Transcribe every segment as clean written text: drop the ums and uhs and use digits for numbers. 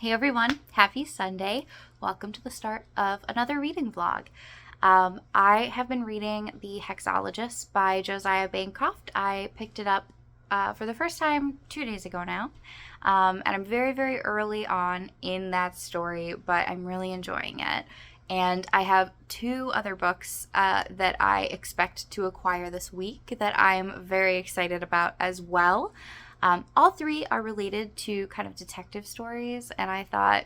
Hey everyone, happy Sunday. Welcome to the start of another reading vlog. I have been reading The Hexologist by Josiah Bancroft. I picked it up for the first time 2 days ago now. And I'm very, very early on in that story, but I'm really enjoying it. And I have two other books that I expect to acquire this week that I'm very excited about as well. All three are related to kind of detective stories, and I thought,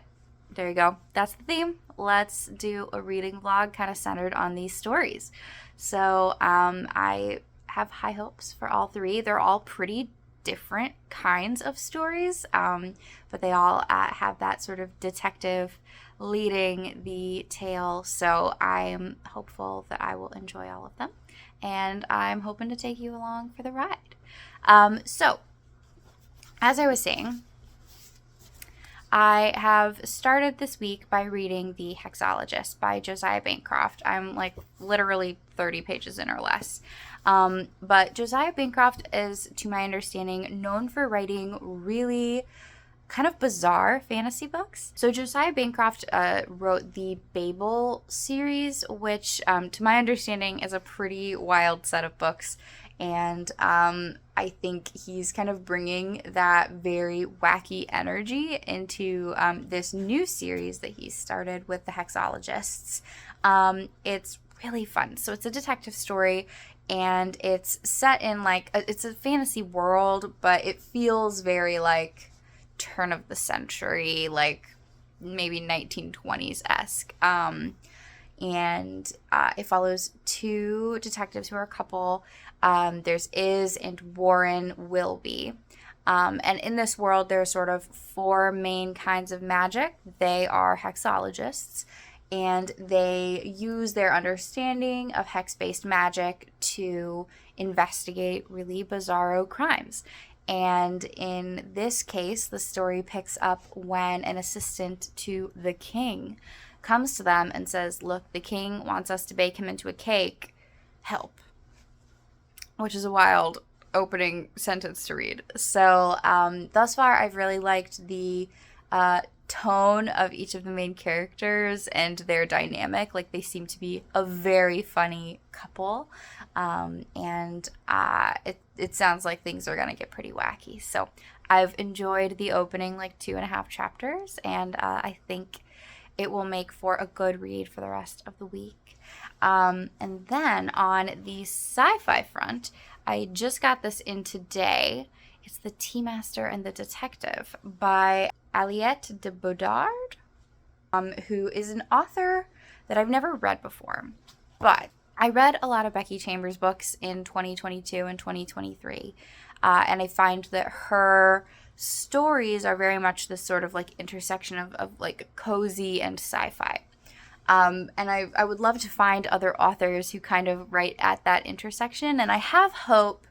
there you go, that's the theme. Let's do a reading vlog kind of centered on these stories. So I have high hopes for all three. They're all pretty different kinds of stories, but they all have that sort of detective leading the tale. So I'm hopeful that I will enjoy all of them, and I'm hoping to take you along for the ride. So as I was saying, I have started this week by reading The Hexologist by Josiah Bancroft. I'm like literally 30 pages in or less. But Josiah Bancroft is, to my understanding, known for writing really kind of bizarre fantasy books. So Josiah Bancroft wrote the Babel series, which to my understanding is a pretty wild set of books. And I think he's kind of bringing that very wacky energy into this new series that he started with the Hexologists. It's really fun. So it's a detective story, and it's set in it's a fantasy world, but it feels very like turn of the century, like maybe 1920s-esque. And it follows two detectives who are a couple. There's Iz and Warren Wilby. And in this world, there are sort of four main kinds of magic. They are hexologists, and they use their understanding of hex-based magic to investigate really bizarro crimes. And in this case, the story picks up when an assistant to the king comes to them and says, look, the king wants us to bake him into a cake. Help. Which is a wild opening sentence to read. So thus far, I've really liked the tone of each of the main characters and their dynamic. Like, they seem to be a very funny couple. And it sounds like things are going to get pretty wacky. So I've enjoyed the opening 2.5 chapters, and I think it will make for a good read for the rest of the week. And then on the sci-fi front, I just got this in today. It's The Tea Master and the Detective by Aliette de Bodard, who is an author that I've never read before. But I read a lot of Becky Chambers books in 2022 and 2023, and I find that her stories are very much this sort of intersection of cozy and sci-fi. And I would love to find other authors who kind of write at that intersection, and I have hope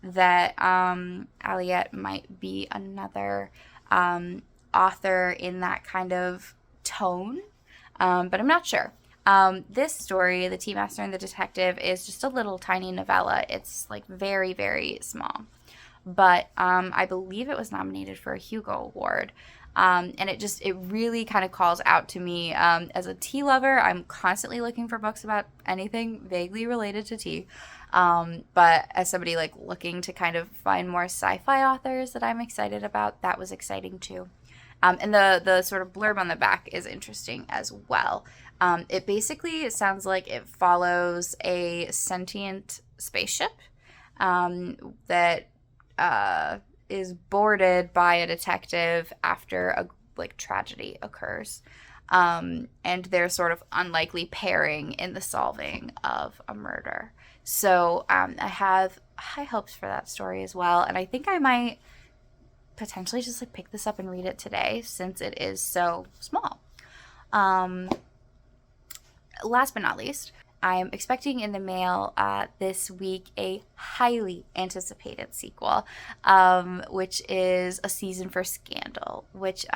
that Aliette might be another author in that kind of tone, but I'm not sure. This story, The Tea Master and the Detective, is just a little tiny novella. It's very, very small. But I believe it was nominated for a Hugo Award. And it really kind of calls out to me as a tea lover. I'm constantly looking for books about anything vaguely related to tea. But as somebody looking to kind of find more sci-fi authors that I'm excited about, that was exciting too. And the sort of blurb on the back is interesting as well. It sounds like it follows a sentient spaceship that is boarded by a detective after a tragedy occurs, and they're sort of unlikely pairing in the solving of a murder. So I have high hopes for that story as well, and I think I might potentially just pick this up and read it today since it is so small. Last but not least, I am expecting in the mail this week a highly anticipated sequel, which is A Season for Scandal, which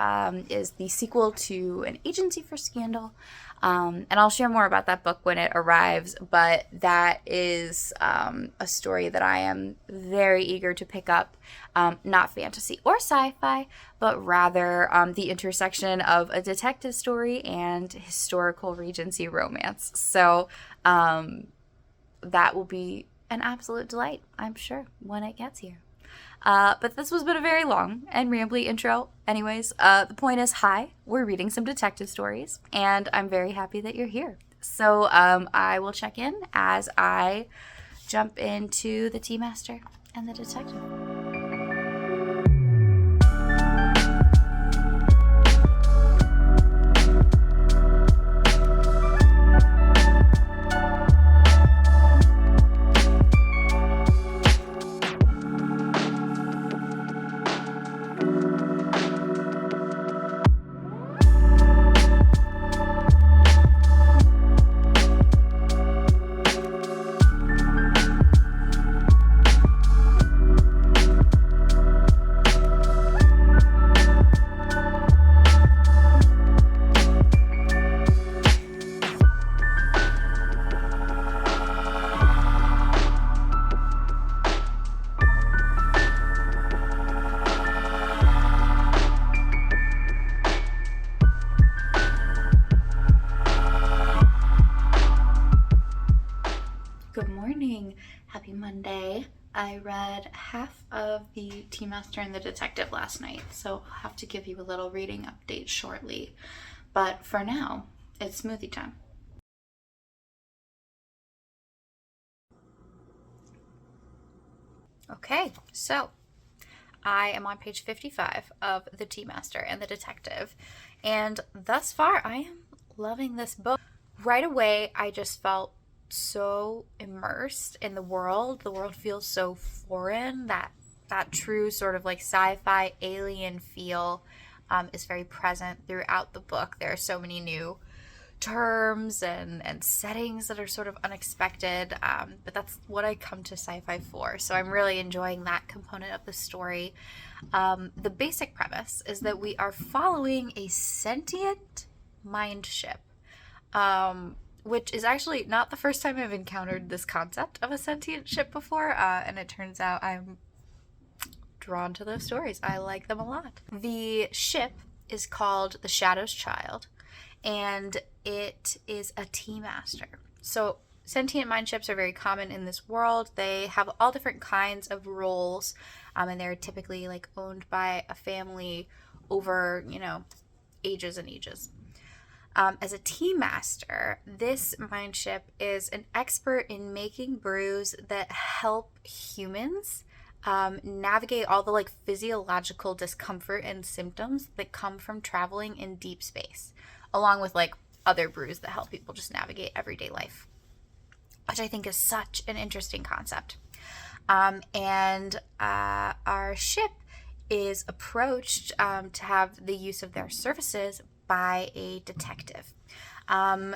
is the sequel to An Agency for Scandal. And I'll share more about that book when it arrives, but that is a story that I am very eager to pick up. Not fantasy or sci-fi, but rather the intersection of a detective story and historical Regency romance. So that will be an absolute delight, I'm sure, when it gets here. But this has been a very long and rambly intro. Anyways, the point is, hi, we're reading some detective stories, and I'm very happy that you're here. So I will check in as I jump into the Tea Master and the Detective. Good morning. Happy Monday. I read half of the Tea Master and the Detective last night, so I'll have to give you a little reading update shortly. But for now, it's smoothie time. Okay, so I am on page 55 of The Tea Master and the Detective, and thus far I am loving this book. Right away, I just felt so immersed in the world. The world feels so foreign. That true sort of like sci-fi alien feel is very present throughout the book. There are so many new terms and settings that are sort of unexpected, but that's what I come to sci-fi for. So I'm really enjoying that component of the story. The basic premise is that we are following a sentient mind ship, which is actually not the first time I've encountered this concept of a sentient ship before, and it turns out I'm drawn to those stories. I like them a lot. The ship is called the Shadow's Child, and it is a tea master. So sentient mind ships are very common in this world. They have all different kinds of roles, and they're typically like owned by a family over, ages and ages. As a tea master, this mind ship is an expert in making brews that help humans navigate all the like physiological discomfort and symptoms that come from traveling in deep space, along with like other brews that help people just navigate everyday life, which I think is such an interesting concept. And our ship is approached to have the use of their services by a detective.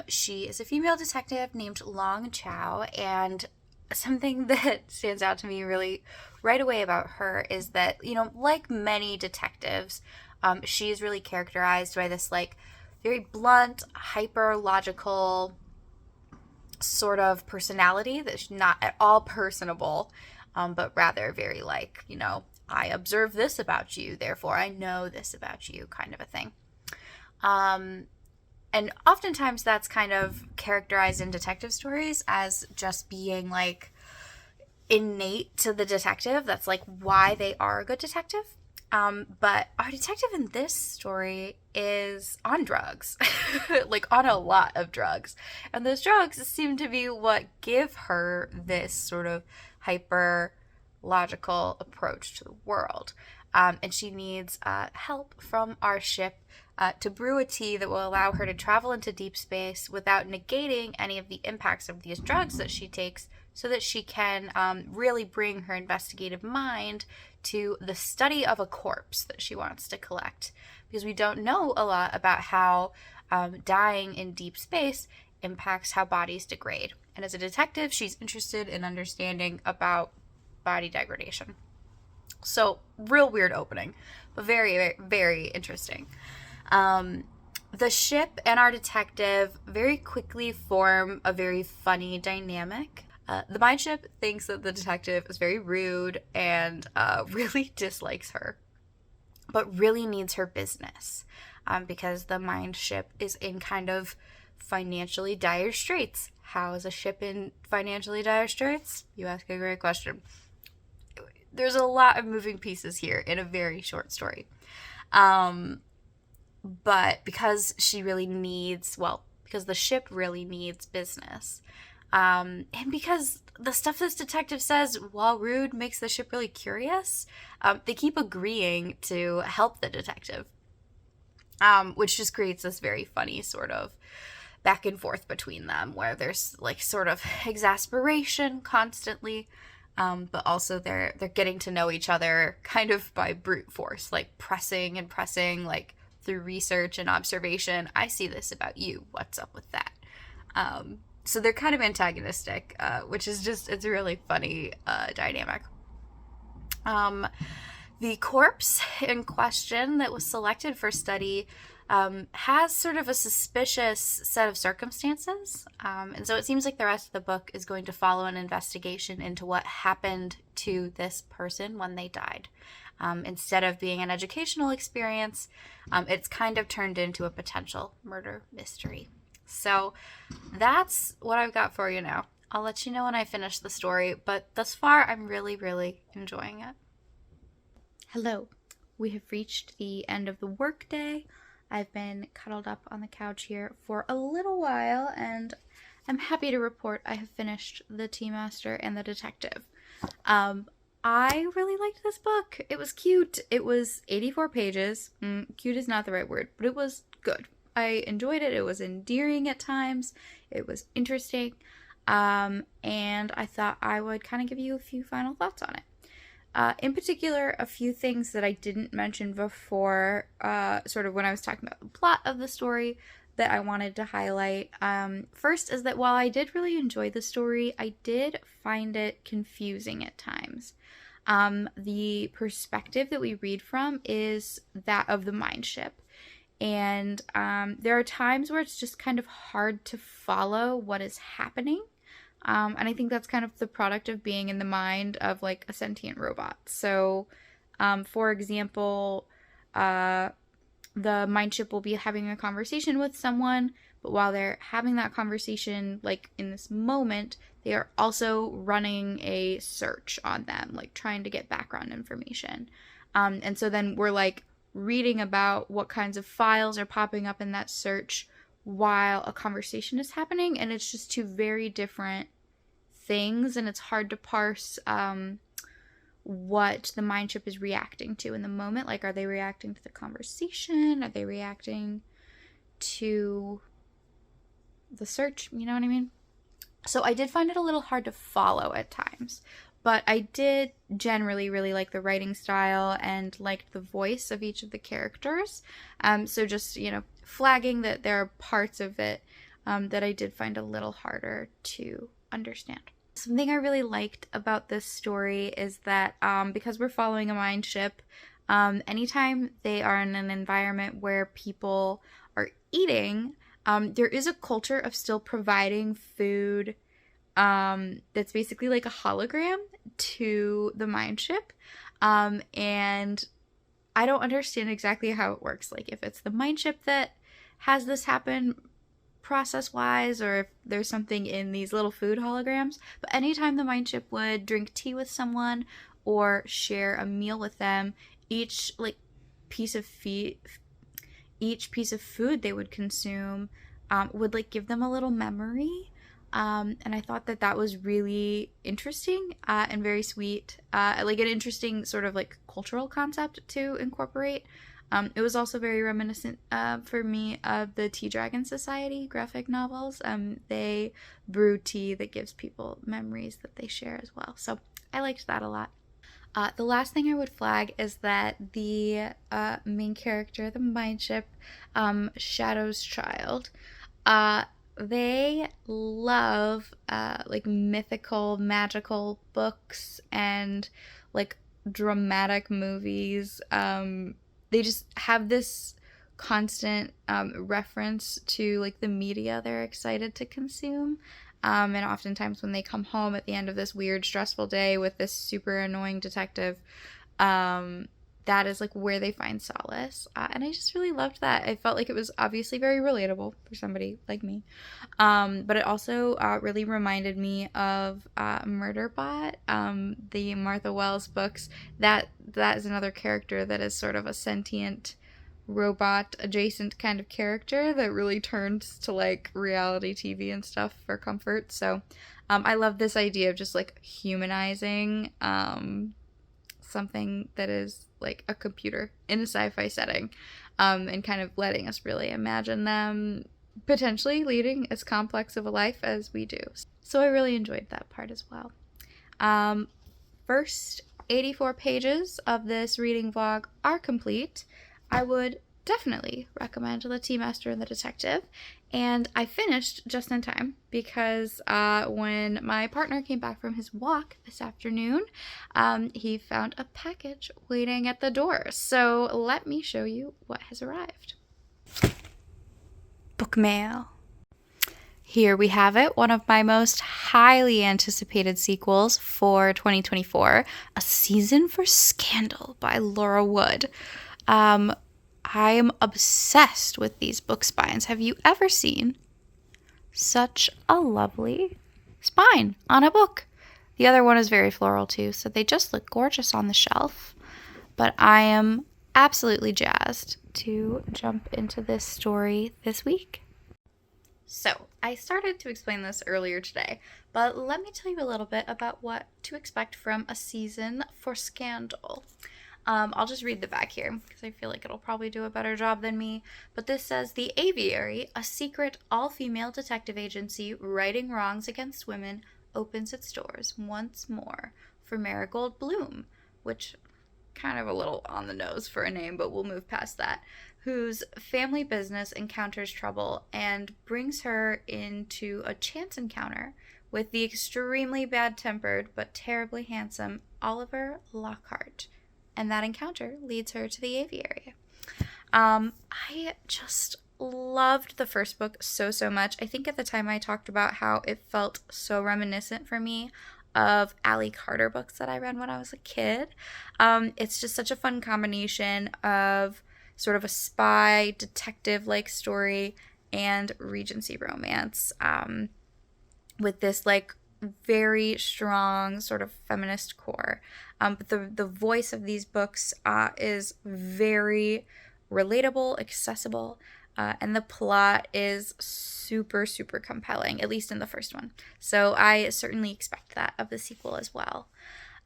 She is a female detective named Long Chow, and something that stands out to me really right away about her is that, like many detectives, she is really characterized by this like very blunt, hyper logical sort of personality that's not at all personable, but rather very like, I observe this about you, therefore I know this about you, kind of a thing. And oftentimes that's kind of characterized in detective stories as just being like innate to the detective. That's like why they are a good detective. But our detective in this story is on drugs, like on a lot of drugs. And those drugs seem to be what give her this sort of hyper logical approach to the world. And she needs help from our ship to brew a tea that will allow her to travel into deep space without negating any of the impacts of these drugs that she takes, so that she can really bring her investigative mind to the study of a corpse that she wants to collect. Because we don't know a lot about how dying in deep space impacts how bodies degrade. And as a detective, she's interested in understanding about body degradation. So, real weird opening, but very, very, very interesting. Um, the ship and our detective very quickly form a very funny dynamic. The mind ship thinks that the detective is very rude and really dislikes her, but really needs her business because the mind ship is in kind of financially dire straits. How is a ship in financially dire straits? You ask a great question. There's a lot of moving pieces here in a very short story. But because she really needs, well, because the ship really needs business, and because the stuff this detective says, while rude, makes the ship really curious, they keep agreeing to help the detective, which just creates this very funny sort of back and forth between them where there's like sort of exasperation constantly, but also they're getting to know each other kind of by brute force, like pressing and pressing, like through research and observation. I see this about you. What's up with that? So they're kind of antagonistic, which is just, it's a really funny dynamic. The corpse in question that was selected for study has sort of a suspicious set of circumstances. And so it seems like the rest of the book is going to follow an investigation into what happened to this person when they died. Instead of being an educational experience, it's kind of turned into a potential murder mystery. So that's what I've got for you now. I'll let you know when I finish the story, but thus far I'm really, really enjoying it. Hello. We have reached the end of the workday. I've been cuddled up on the couch here for a little while, and I'm happy to report I have finished The Tea Master and the Detective. I really liked this book. It was cute. It was 84 pages. Cute is not the right word, but it was good. I enjoyed it. It was endearing at times. It was interesting. And I thought I would kind of give you a few final thoughts on it. In particular, a few things that I didn't mention before, sort of when I was talking about the plot of the story, that I wanted to highlight. First is that while I did really enjoy the story, I did find it confusing at times. The perspective that we read from is that of the mind ship. And there are times where it's just kind of hard to follow what is happening. And I think that's kind of the product of being in the mind of like a sentient robot. So, for example, the mind ship will be having a conversation with someone, but while they're having that conversation, like in this moment, they are also running a search on them, like trying to get background information. And so then we're like reading about what kinds of files are popping up in that search while a conversation is happening, and it's just two very different things, and it's hard to parse what the mind ship is reacting to in the moment. Like, are they reacting to the conversation? Are they reacting to the search? You know what I mean? So I did find it a little hard to follow at times, but I did generally really like the writing style and liked the voice of each of the characters. So just, flagging that there are parts of it that I did find a little harder to understand. Something I really liked about this story is that because we're following a mind ship, anytime they are in an environment where people are eating, there is a culture of still providing food that's basically like a hologram to the mind ship. And I don't understand exactly how it works. Like, if it's the mind ship that has this happen process-wise, or if there's something in these little food holograms. But anytime the mind ship would drink tea with someone or share a meal with them, each piece of food they would consume would like give them a little memory. And I thought that was really interesting and very sweet. Like an interesting sort of like cultural concept to incorporate. It was also very reminiscent for me of the Tea Dragon Society graphic novels. They brew tea that gives people memories that they share as well. So I liked that a lot. The last thing I would flag is that the main character, the mind ship, Shadow's child, they love like mythical, magical books and like dramatic movies. They just have this constant reference to like the media they're excited to consume. And oftentimes when they come home at the end of this weird, stressful day with this super annoying detective, um, that is like where they find solace. And I just really loved that. I felt like it was obviously very relatable for somebody like me. But it also really reminded me of Murderbot, the Martha Wells books. That is another character that is sort of a sentient robot adjacent kind of character that really turns to like reality TV and stuff for comfort. So I love this idea of just like humanizing something that is like a computer in a sci-fi setting, and kind of letting us really imagine them potentially leading as complex of a life as we do. So I really enjoyed that part as well. First 84 pages of this reading vlog are complete. I would definitely recommend The Tea Master and the Detective. And I finished just in time because when my partner came back from his walk this afternoon, he found a package waiting at the door. So let me show you what has arrived. Book mail. Here we have it, one of my most highly anticipated sequels for 2024, A Season for Scandal by Laura Wood. I am obsessed with these book spines. Have you ever seen such a lovely spine on a book? The other one is very floral too, so they just look gorgeous on the shelf. But I am absolutely jazzed to jump into this story this week. So, I started to explain this earlier today, but let me tell you a little bit about what to expect from A Season for Scandal. I'll just read the back here because I feel like it'll probably do a better job than me. But this says, the Aviary, a secret all-female detective agency righting wrongs against women, opens its doors once more for Marigold Bloom, which kind of a little on the nose for a name, but we'll move past that, whose family business encounters trouble and brings her into a chance encounter with the extremely bad-tempered but terribly handsome Oliver Lockhart. And that encounter leads her to the aviary. I just loved the first book so much. I think at the time I talked about how it felt so reminiscent for me of Allie Carter books that I read when I was a kid. It's just such a fun combination of sort of a spy detective-like story and Regency romance, with this like very strong sort of feminist core. But the voice of these books is very relatable, accessible, and the plot is super compelling, at least in the first one. So I certainly expect that of the sequel as well.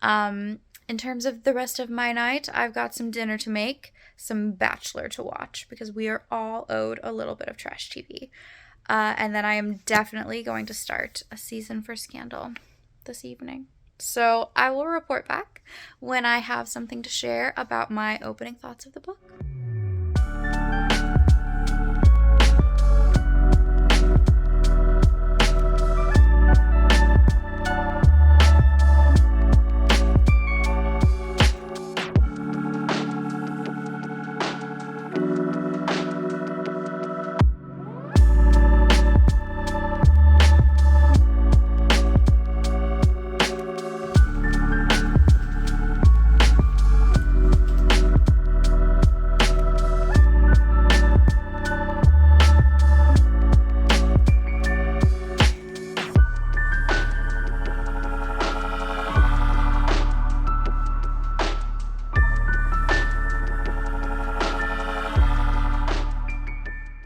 In terms of the rest of my night, I've got some dinner to make, some Bachelor to watch, because we are all owed a little bit of trash TV. And then I am definitely going to start A Season for Scandal this evening. So I will report back when I have something to share about my opening thoughts of the book.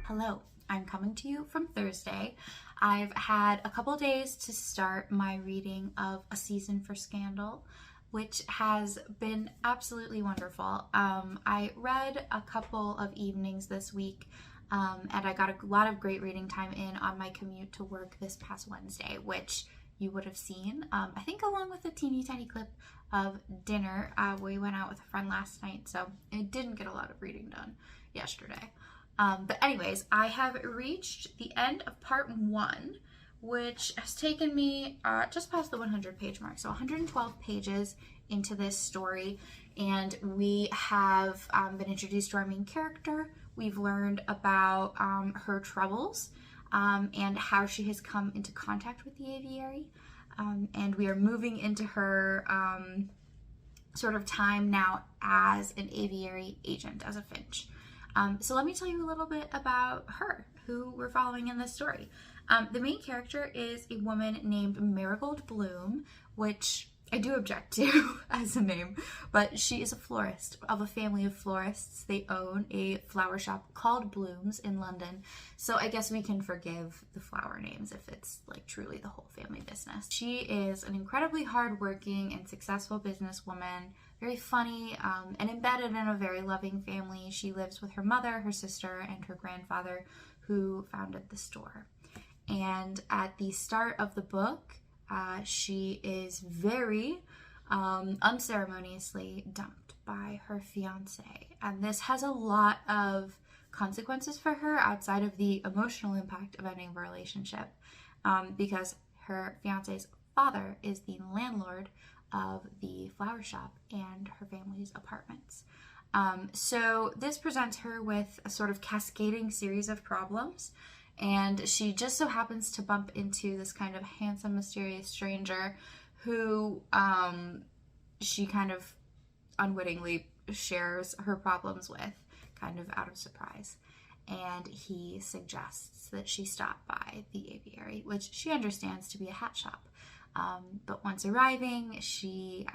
Hello, I'm coming to you from Thursday. I've had a couple days to start my reading of A Season for Scandal, which has been absolutely wonderful. I read a couple of evenings this week, and I got a lot of great reading time in on my commute to work this past Wednesday, which you would have seen, I think along with a teeny tiny clip of dinner. We went out with a friend last night, so I didn't get a lot of reading done yesterday. But anyways, I have reached the end of part 1, which has taken me just past the 100-page mark. So 112 pages into this story, and we have been introduced to our main character. We've learned about her troubles and how she has come into contact with the aviary. And we are moving into her sort of time now as an aviary agent, as a Finch. So let me tell you a little bit about her, who we're following in this story. The main character is a woman named Marigold Bloom, which I do object to as a name, but she is a florist of a family of florists. They own a flower shop called Blooms in London, so I guess we can forgive the flower names if it's like truly the whole family business. She is an incredibly hardworking and successful businesswoman, very funny, and embedded in a very loving family. She lives with her mother, her sister, and her grandfather, who founded the store. And at the start of the book, she is very unceremoniously dumped by her fiance. And this has a lot of consequences for her outside of the emotional impact of ending a relationship, because her fiance's father is the landlord of the flower shop and her family's apartments. So this presents her with a sort of cascading series of problems. And she just so happens to bump into this kind of handsome, mysterious stranger who she kind of unwittingly shares her problems with, kind of out of surprise. And he suggests that she stop by the aviary, which she understands to be a hat shop. But once arriving, she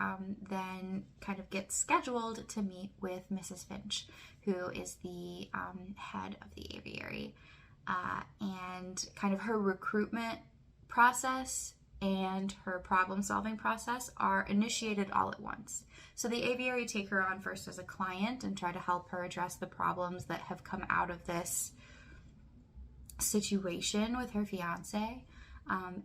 then kind of gets scheduled to meet with Mrs. Finch, who is the head of the aviary. And kind of her recruitment process and her problem-solving process are initiated all at once. So the aviary take her on first as a client and try to help her address the problems that have come out of this situation with her fiance.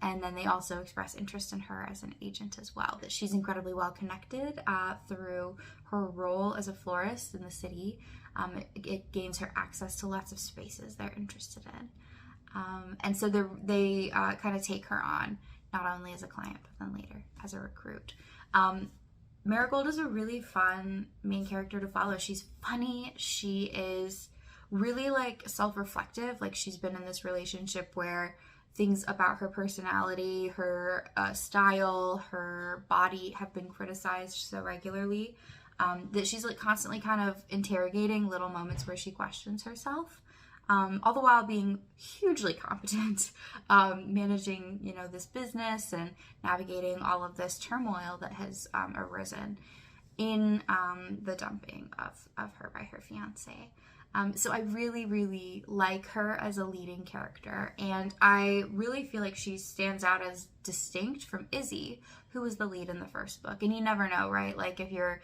And then they also express interest in her as an agent as well, that she's incredibly well connected through her role as a florist in the city. It gains her access to lots of spaces they're interested in. And so they kind of take her on, not only as a client, but then later as a recruit. Marigold is a really fun main character to follow. She's funny. She is really like self-reflective. Like she's been in this relationship where things about her personality, her style, her body have been criticized so regularly that she's like constantly kind of interrogating little moments where she questions herself, all the while being hugely competent, managing, this business and navigating all of this turmoil that has arisen in the dumping of her by her fiance. So I really, really like her as a leading character, and I really feel like she stands out as distinct from Izzy, who was the lead in the first book. And you never know, right? Like if you're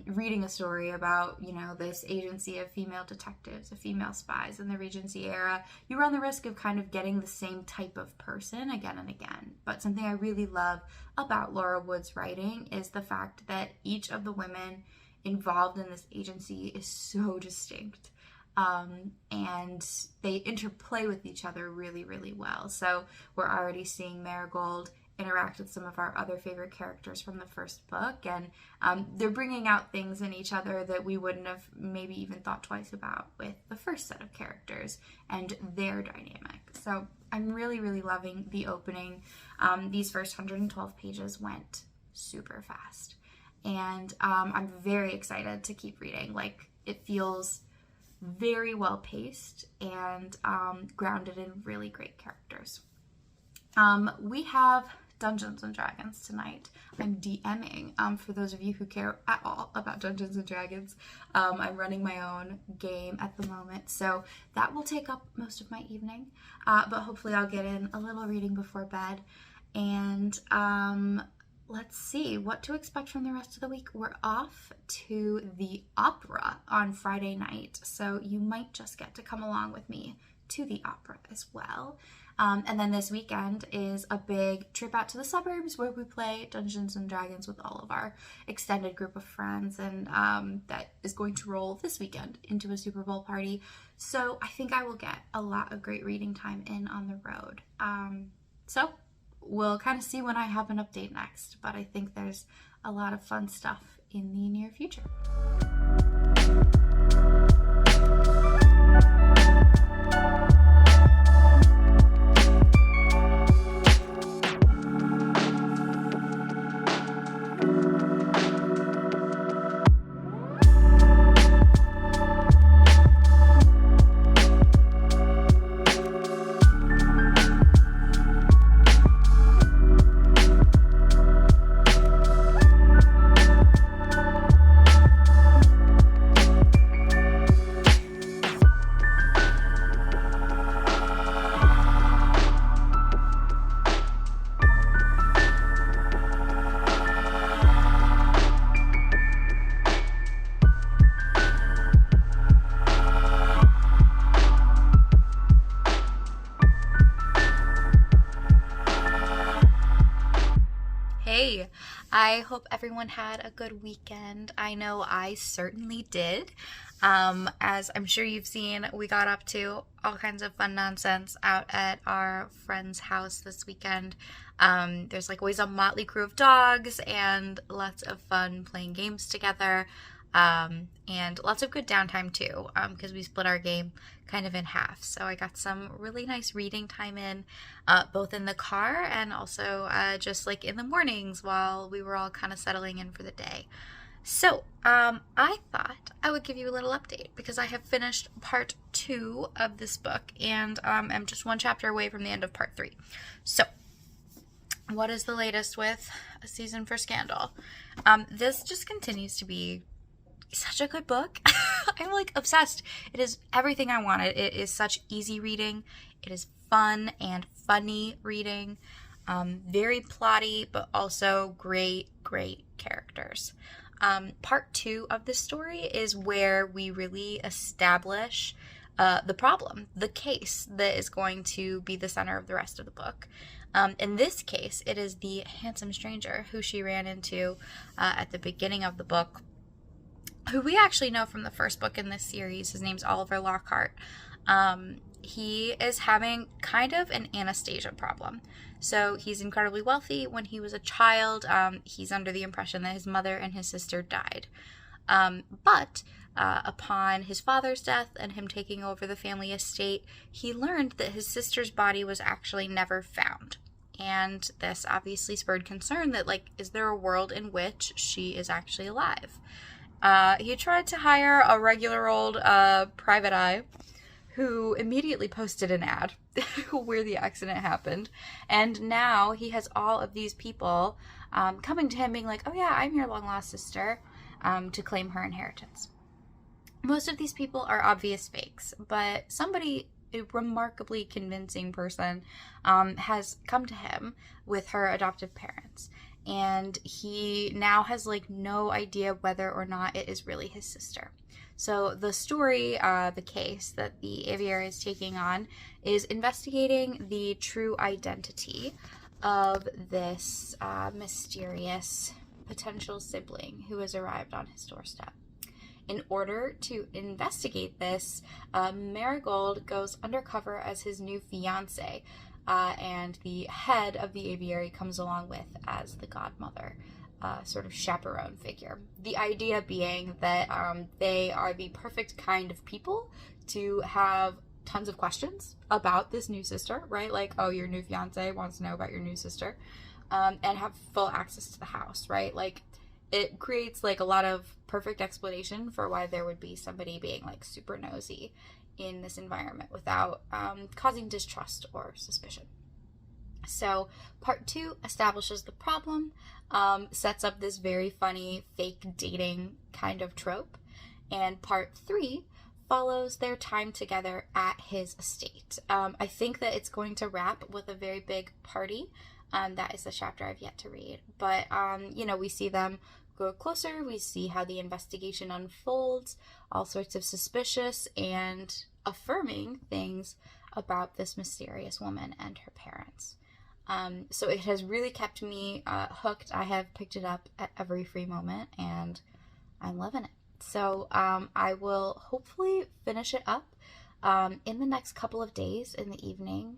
reading a story about, this agency of female detectives, of female spies in the Regency era, you run the risk of kind of getting the same type of person again and again. But something I really love about Laura Wood's writing is the fact that each of the women involved in this agency is so distinct, and they interplay with each other really, really well. So we're already seeing Marigold interact with some of our other favorite characters from the first book, and they're bringing out things in each other that we wouldn't have maybe even thought twice about with the first set of characters and their dynamic. So I'm really, really loving the opening. These first 112 pages went super fast. And I'm very excited to keep reading. Like, it feels very well paced and grounded in really great characters. We have Dungeons and Dragons tonight. I'm DMing for those of you who care at all about Dungeons and Dragons. I'm running my own game at the moment, so that will take up most of my evening. But hopefully I'll get in a little reading before bed. And let's see what to expect from the rest of the week. We're off to the opera on Friday night, so you might just get to come along with me to the opera as well. And then this weekend is a big trip out to the suburbs where we play Dungeons and Dragons with all of our extended group of friends. And that is going to roll this weekend into a Super Bowl party. So I think I will get a lot of great reading time in on the road. So we'll kind of see when I have an update next. But I think there's a lot of fun stuff in the near future. Hey, I hope everyone had a good weekend. I know I certainly did. As I'm sure you've seen, we got up to all kinds of fun nonsense out at our friend's house this weekend. There's like always a motley crew of dogs and lots of fun playing games together. And lots of good downtime too, because we split our game kind of in half. So I got some really nice reading time in, both in the car and also just like in the mornings while we were all kind of settling in for the day. So I thought I would give you a little update because I have finished part 2 of this book and I'm just one chapter away from the end of part 3. So what is the latest with A Season for Scandal? This just continues to be such a good book. I'm like obsessed. It is everything I wanted. It is such easy reading. It is fun and funny reading. Very plotty, but also great characters. Part 2 of this story is where we really establish the problem, the case that is going to be the center of the rest of the book. In this case, it is the handsome stranger who she ran into at the beginning of the book, who we actually know from the first book in this series. His name's Oliver Lockhart. He is having kind of an Anastasia problem. So he's incredibly wealthy. When he was a child, he's under the impression that his mother and his sister died. But upon his father's death and him taking over the family estate, he learned that his sister's body was actually never found. And this obviously spurred concern that, like, is there a world in which she is actually alive? He tried to hire a regular old private eye who immediately posted an ad where the accident happened. And now he has all of these people coming to him being like, oh yeah, I'm your long lost sister, to claim her inheritance. Most of these people are obvious fakes, but somebody, a remarkably convincing person, has come to him with her adoptive parents. And he now has like no idea whether or not it is really his sister. So the story, the case that the aviary is taking on, is investigating the true identity of this mysterious potential sibling who has arrived on his doorstep. In order to investigate this, Marigold goes undercover as his new fiance, and the head of the aviary comes along with as the godmother, sort of chaperone figure. The idea being that they are the perfect kind of people to have tons of questions about this new sister, right? Like, oh, your new fiance wants to know about your new sister, and have full access to the house, right? Like, it creates like a lot of perfect explanation for why there would be somebody being like super nosy in this environment without causing distrust or suspicion. So part 2 establishes the problem, sets up this very funny fake dating kind of trope, and part 3 follows their time together at his estate. I think that it's going to wrap with a very big party. That is the chapter I've yet to read. But, you know, we see them go closer, we see how the investigation unfolds, all sorts of suspicious and affirming things about this mysterious woman and her parents. So it has really kept me hooked. I have picked it up at every free moment, and I'm loving it. So I will hopefully finish it up in the next couple of days in the evening,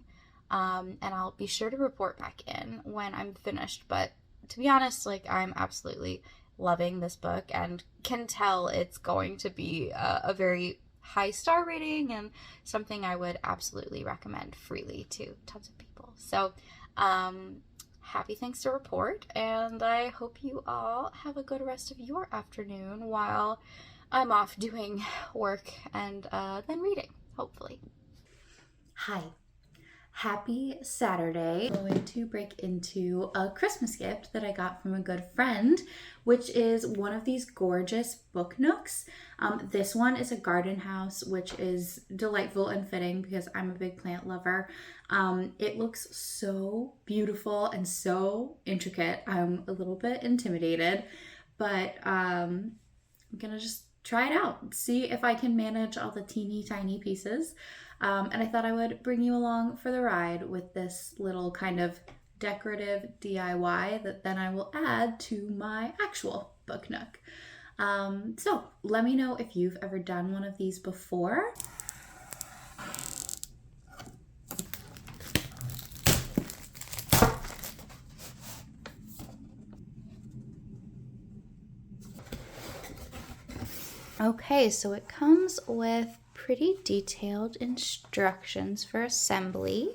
and I'll be sure to report back in when I'm finished. But to be honest, like, I'm absolutely loving this book and can tell it's going to be a very high star rating and something I would absolutely recommend freely to tons of people. So happy things to report, and I hope you all have a good rest of your afternoon while I'm off doing work and then reading, hopefully. Hi. Happy Saturday. I'm going to break into a Christmas gift that I got from a good friend, which is one of these gorgeous book nooks. This one is a garden house, which is delightful and fitting because I'm a big plant lover. It looks so beautiful and so intricate. I'm a little bit intimidated, but I'm gonna just try it out, see if I can manage all the teeny tiny pieces. And I thought I would bring you along for the ride with this little kind of decorative DIY that then I will add to my actual book nook. So let me know if you've ever done one of these before. Okay, so it comes with pretty detailed instructions for assembly,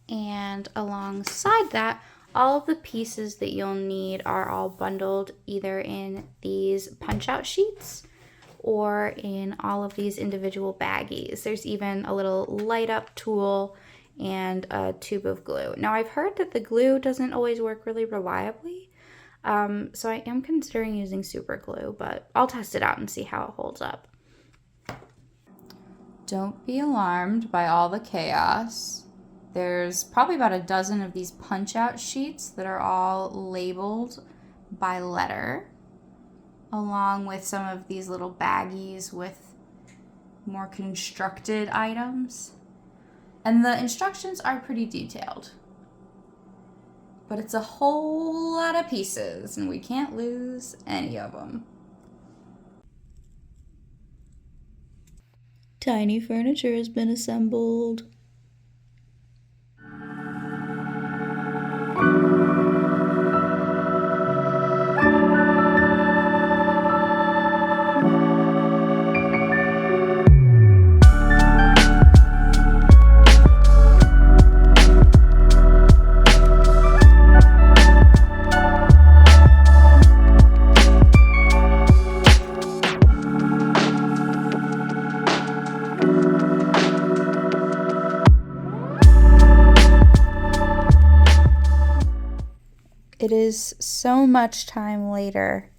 and alongside that, all of the pieces that you'll need are all bundled either in these punch-out sheets or in all of these individual baggies. There's even a little light-up tool and a tube of glue. Now, I've heard that the glue doesn't always work really reliably, so I am considering using super glue, but I'll test it out and see how it holds up. Don't be alarmed by all the chaos. There's probably about a dozen of these punch-out sheets that are all labeled by letter, along with some of these little baggies with more constructed items. And the instructions are pretty detailed. But it's a whole lot of pieces, and we can't lose any of them. Tiny furniture has been assembled. It is so much time later.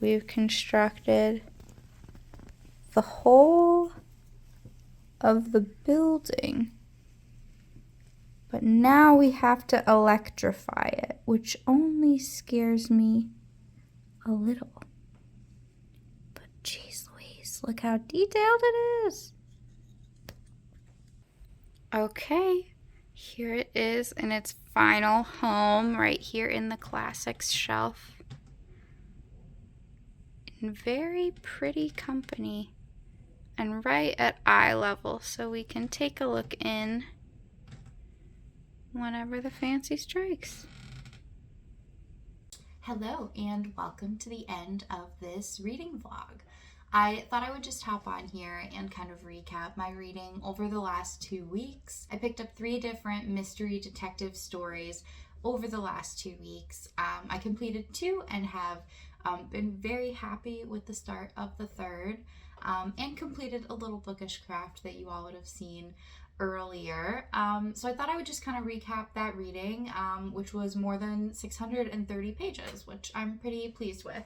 We've constructed the whole of the building. But now we have to electrify it, which only scares me a little. But geez Louise, look how detailed it is. Okay, here it is in its final home, right here in the classics shelf. In very pretty company and right at eye level, so we can take a look in whenever the fancy strikes. Hello and welcome to the end of this reading vlog. I thought I would just hop on here and kind of recap my reading over the last 2 weeks. I picked up 3 different mystery detective stories over the last 2 weeks. I completed 2 and have been very happy with the start of the 3rd, and completed a little bookish craft that you all would have seen earlier. So I thought I would just kind of recap that reading, which was more than 630 pages, which I'm pretty pleased with.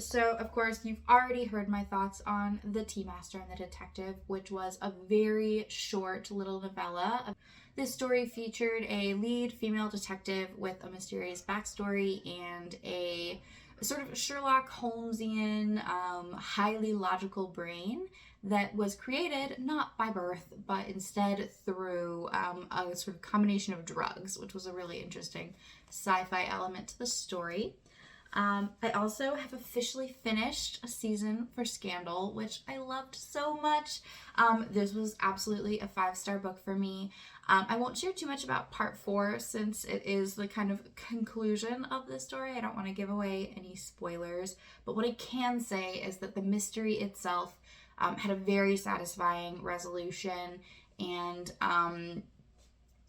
So of course you've already heard my thoughts on The Tea Master and the Detective, which was a very short little novella. This story featured a lead female detective with a mysterious backstory and a sort of Sherlock Holmesian, highly logical brain that was created not by birth, but instead through a sort of combination of drugs, which was a really interesting sci-fi element to the story. I also have officially finished a season for Scandal, which I loved so much. This was absolutely a 5-star book for me. I won't share too much about part 4 since it is the kind of conclusion of the story. I don't want to give away any spoilers, but what I can say is that the mystery itself had a very satisfying resolution, and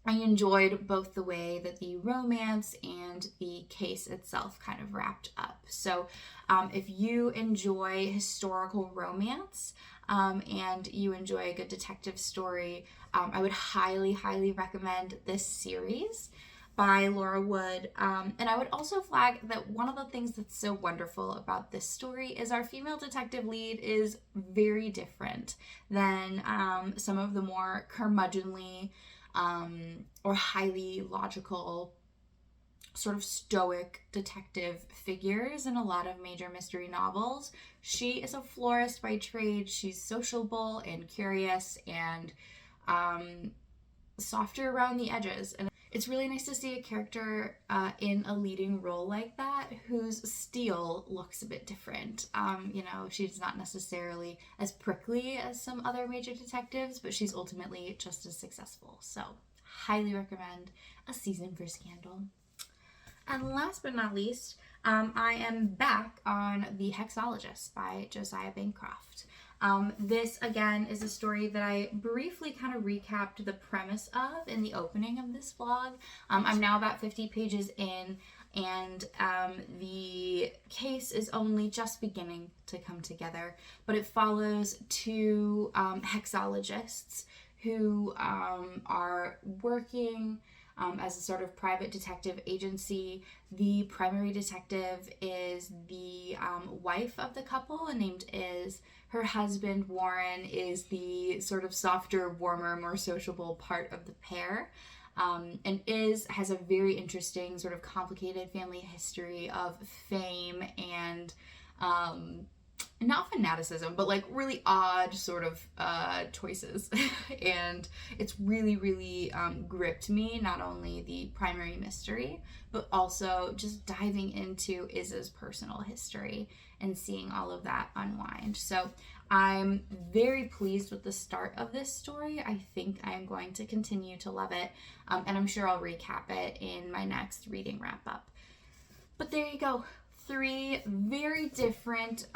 I enjoyed both the way that the romance and the case itself kind of wrapped up. So if you enjoy historical romance and you enjoy a good detective story, I would highly, highly recommend this series by Laura Wood. And I would also flag that one of the things that's so wonderful about this story is our female detective lead is very different than some of the more curmudgeonly or highly logical, sort of stoic detective figures in a lot of major mystery novels. She is a florist by trade. She's sociable and curious and softer around the edges. And it's really nice to see a character in a leading role like that whose steel looks a bit different. She's not necessarily as prickly as some other major detectives, but she's ultimately just as successful. So, highly recommend a season for Scandal. And last but not least, I am back on The Hexologist by Josiah Bancroft. This, again, is a story that I briefly kind of recapped the premise of in the opening of this vlog. I'm now about 50 pages in, and the case is only just beginning to come together, but it follows 2 hexologists who are working as a sort of private detective agency. The primary detective is the wife of the couple and named Iz. Her husband, Warren, is the sort of softer, warmer, more sociable part of the pair. And Iz has a very interesting, sort of complicated family history of fame and not fanaticism, but like really odd sort of choices. And it's really, really gripped me, not only the primary mystery, but also just diving into Iz's personal history and seeing all of that unwind. So I'm very pleased with the start of this story. I think I'm going to continue to love it, and I'm sure I'll recap it in my next reading wrap up. But there you go. 3 very different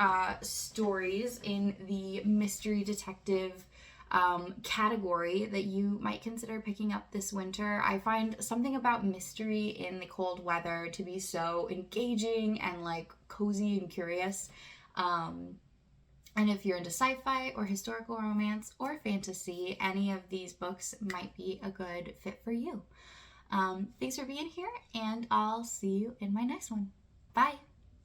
stories in the mystery detective category that you might consider picking up this winter. I find something about mystery in the cold weather to be so engaging and like cozy and curious. And if you're into sci-fi or historical romance or fantasy, any of these books might be a good fit for you. Thanks for being here, and I'll see you in my next one. Bye!